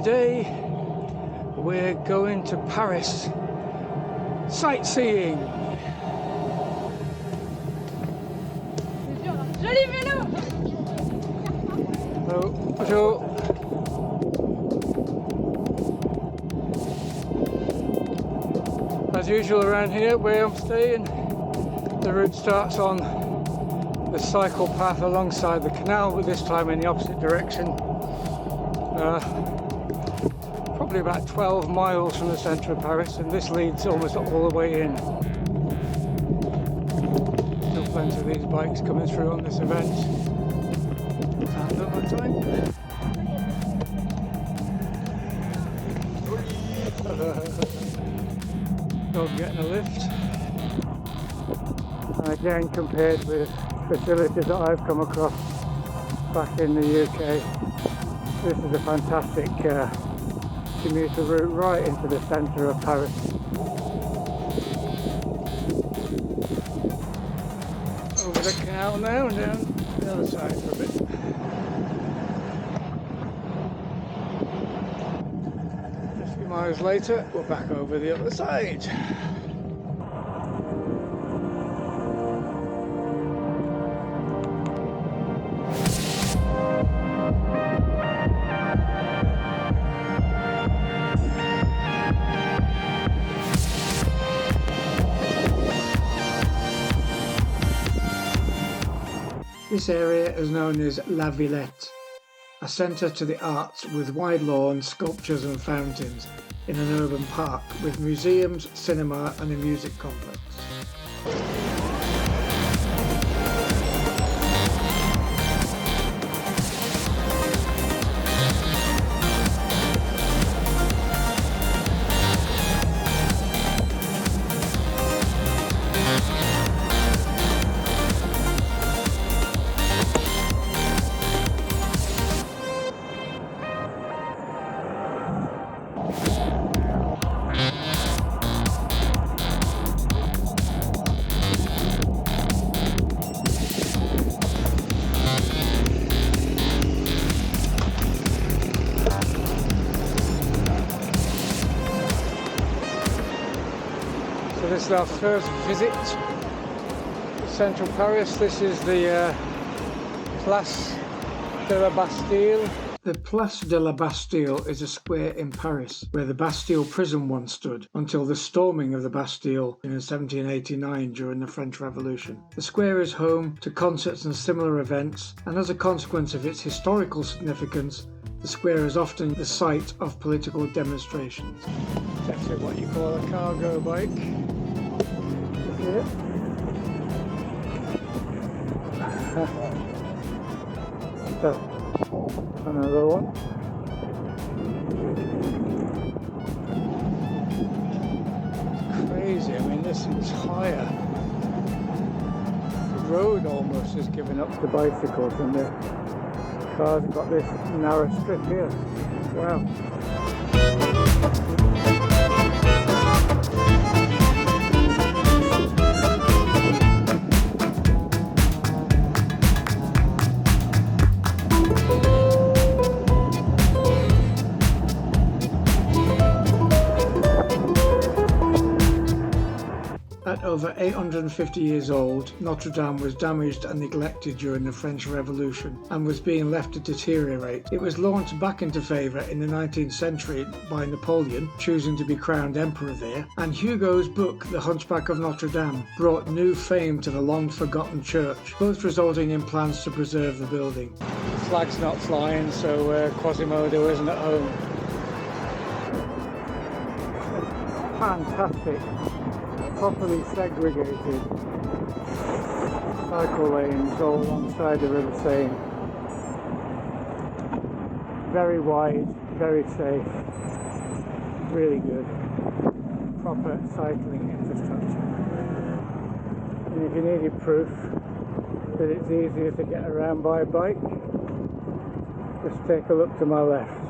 today we're going to Paris sightseeing. Joli vélo! Oh, bonjour. As usual around here where I'm staying, the route starts on the cycle path alongside the canal, but this time in the opposite direction. Probably about 12 miles from the centre of Paris, and this leads almost all the way in. Still plenty of these bikes coming through on this event. And at that time. Dog getting a lift. And again, compared with facilities that I've come across back in the UK, this is a fantastic commuter route right into the centre of Paris. Over the canal now and down the other side for a bit. Just a few miles later, we're back over the other side. This area is known as La Villette, a centre to the arts with wide lawns, sculptures and fountains in an urban park with museums, cinema and a music complex. So this is our first visit to central Paris. This is the Place de la Bastille. The Place de la Bastille is a square in Paris where the Bastille prison once stood until the storming of the Bastille in 1789 during the French Revolution. The square is home to concerts and similar events, and as a consequence of its historical significance, the square is often the site of political demonstrations. It's actually what you call a cargo bike. Yeah. So, another one. It's crazy. I mean, this entire road almost is given up to bicycles, and the cars have got this narrow strip here. Wow. At over 850 years old, Notre Dame was damaged and neglected during the French Revolution and was being left to deteriorate. It was launched back into favour in the 19th century by Napoleon, choosing to be crowned emperor there, and Hugo's book, The Hunchback of Notre Dame, brought new fame to the long-forgotten church, both resulting in plans to preserve the building. The flag's not flying, so Quasimodo isn't at home. Fantastic. Properly segregated cycle lanes all alongside the River Seine. Very wide, very safe, really good. Proper cycling infrastructure. And if you needed proof that it's easier to get around by bike, just take a look to my left.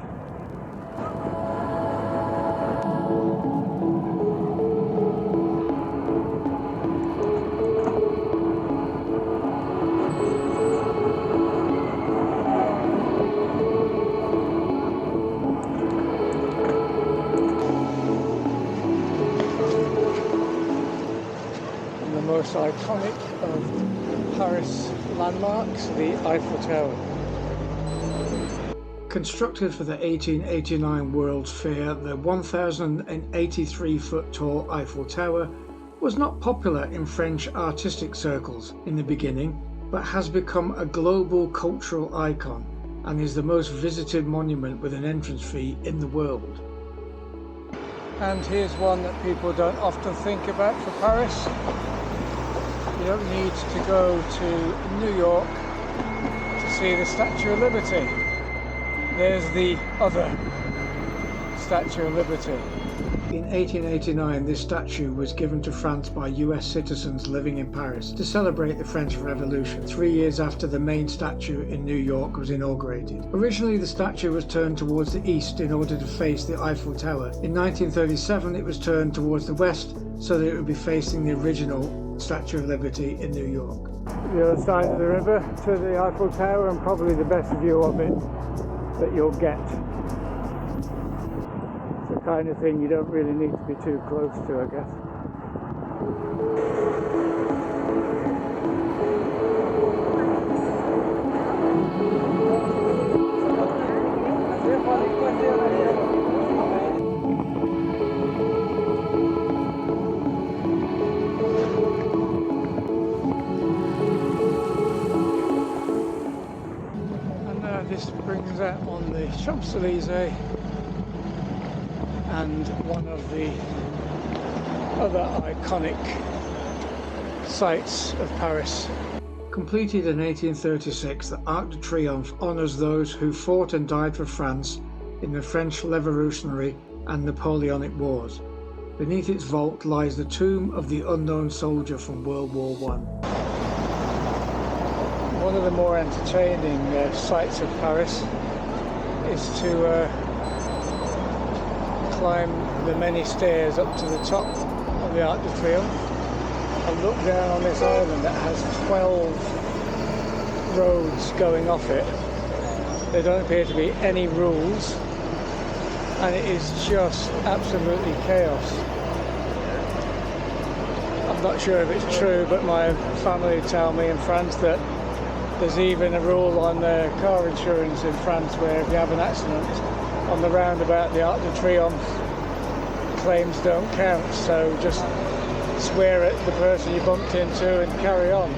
most iconic of Paris landmarks, the Eiffel Tower. Constructed for the 1889 World's Fair, the 1,083-foot tall Eiffel Tower was not popular in French artistic circles in the beginning, but has become a global cultural icon and is the most visited monument with an entrance fee in the world. And here's one that people don't often think about for Paris. You don't need to go to New York to see the Statue of Liberty. There's the other Statue of Liberty. In 1889, this statue was given to France by US citizens living in Paris to celebrate the French Revolution, 3 years after the main statue in New York was inaugurated. Originally, the statue was turned towards the east in order to face the Eiffel Tower. In 1937, it was turned towards the west so that it would be facing the original Statue of Liberty in New York. The other side of the river to the Eiffel Tower, and probably the best view of it that you'll get. The kind of thing you don't really need to be too close to, I guess. And this brings out on the Champs-Élysées, and one of the other iconic sights of Paris. Completed in 1836, the Arc de Triomphe honours those who fought and died for France in the French Revolutionary and Napoleonic Wars. Beneath its vault lies the tomb of the unknown soldier from World War I. One of the more entertaining sights of Paris is to climb the many stairs up to the top of the Arc de Triomphe and look down on this island that has 12 roads going off it. There don't appear to be any rules, and it is just absolutely chaos. I'm not sure if it's true, but my family tell me in France that there's even a rule on car insurance in France where if you have an accident on the roundabout, the Arc de Triomphe, claims don't count, so just swear at the person you bumped into and carry on.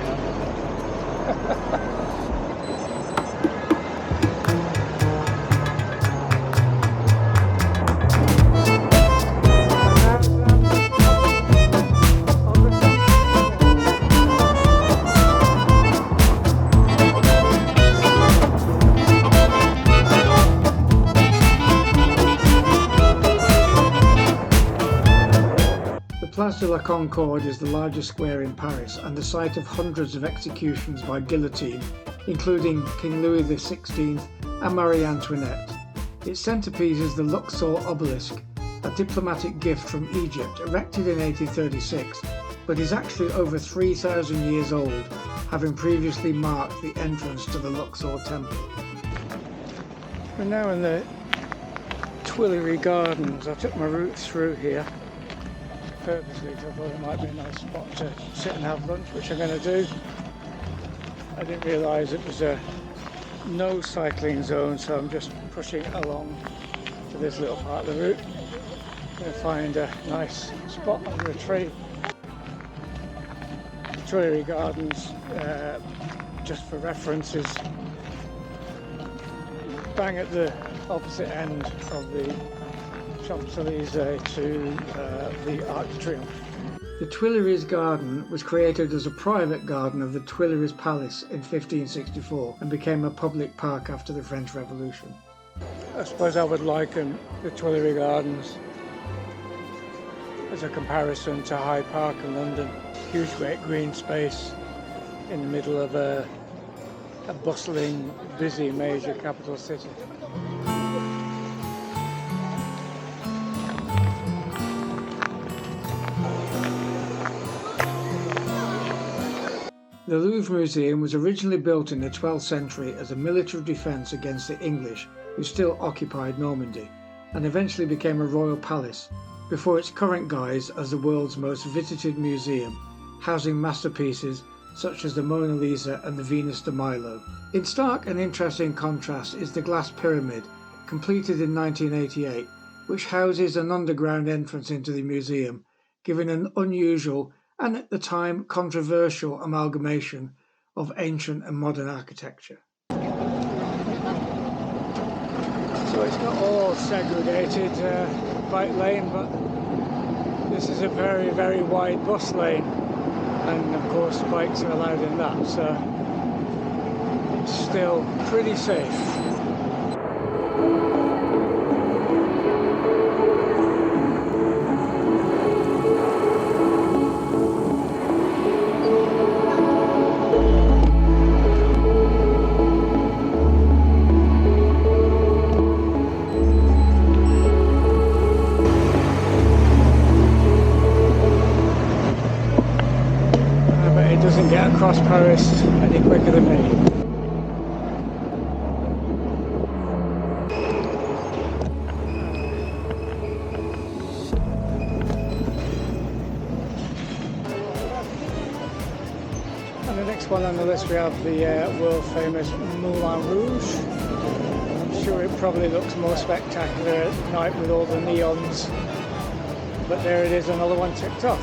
Place de la Concorde is the largest square in Paris and the site of hundreds of executions by guillotine, including King Louis XVI and Marie Antoinette. Its centrepiece is the Luxor obelisk, a diplomatic gift from Egypt erected in 1836, but is actually over 3,000 years old, having previously marked the entrance to the Luxor temple. We're now in the Tuileries Gardens. I took my route through here purposely because I thought it might be a nice spot to sit and have lunch, which I'm going to do. I didn't realise it was a no cycling zone, so I'm just pushing along to this little part of the route. I'm going to find a nice spot under a tree. The Tuileries Gardens, just for reference, is bang at the opposite end of the Champs-Élysées to the Arc de Triomphe. The Tuileries Garden was created as a private garden of the Tuileries Palace in 1564 and became a public park after the French Revolution. I suppose I would liken the Tuileries Gardens as a comparison to Hyde Park in London. Huge great green space in the middle of a bustling, busy major capital city. The Louvre Museum was originally built in the 12th century as a military defence against the English, who still occupied Normandy, and eventually became a royal palace, before its current guise as the world's most visited museum, housing masterpieces such as the Mona Lisa and the Venus de Milo. In stark and interesting contrast is the glass pyramid, completed in 1988, which houses an underground entrance into the museum, giving an unusual and at the time controversial amalgamation of ancient and modern architecture. So it's not all segregated bike lane, but this is a very, very wide bus lane, and of course bikes are allowed in that, so it's still pretty safe. Doesn't get across Paris any quicker than me. And the next one on the list we have the world famous Moulin Rouge. I'm sure it probably looks more spectacular at night with all the neons, but there it is, another one ticked off.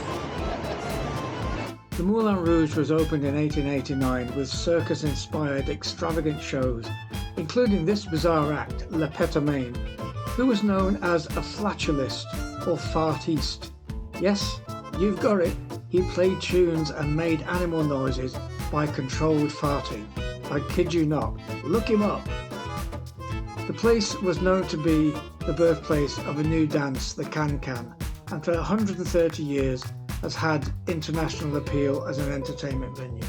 The Moulin Rouge was opened in 1889 with circus-inspired extravagant shows, including this bizarre act, Le Pétomane, who was known as a flatulist or fartiste. Yes, you've got it, he played tunes and made animal noises by controlled farting. I kid you not, look him up. The place was known to be the birthplace of a new dance, the can-can, and for 130 years has had international appeal as an entertainment venue.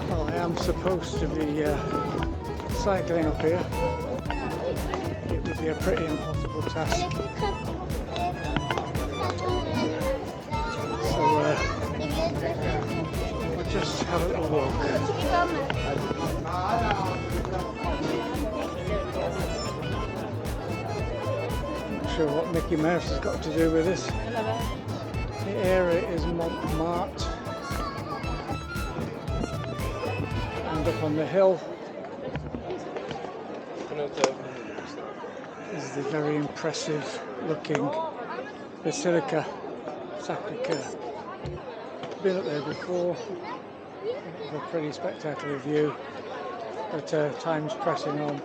Well, I am supposed to be cycling up here. It would be a pretty impossible task. So we'll just have a little walk. Not sure what Mickey Mouse has got to do with this. The area is Montmartre, and up on the hill is the very impressive looking Basilica Sacré-Cœur. Been up there before. It's a pretty spectacular view, but time's pressing on,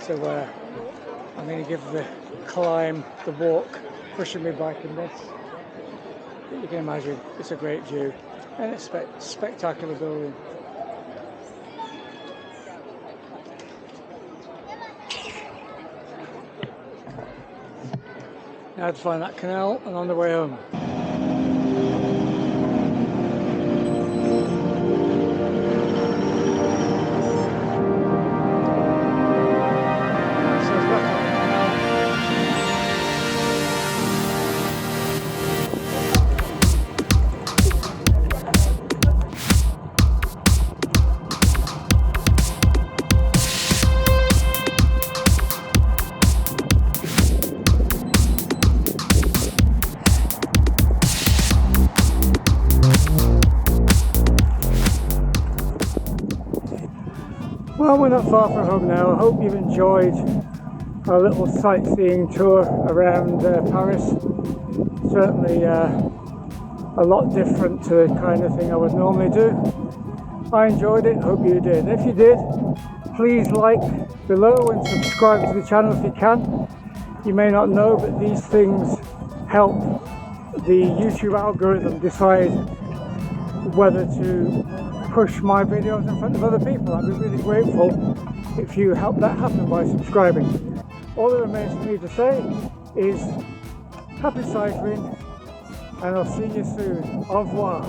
so I'm going to give the climb, the walk, pushing my bike in this. But you can imagine it's a great view and it's spectacular building. Now to find that canal and on the way home. Well, we're not far from home now. I hope you've enjoyed our little sightseeing tour around Paris. Certainly a lot different to the kind of thing I would normally do. I enjoyed it, hope you did. If you did, please like below and subscribe to the channel if you can. You may not know, but these things help the YouTube algorithm decide whether to push my videos in front of other people. I'd be really grateful if you help that happen by subscribing. All that remains for me to say is happy cycling, and I'll see you soon. Au revoir.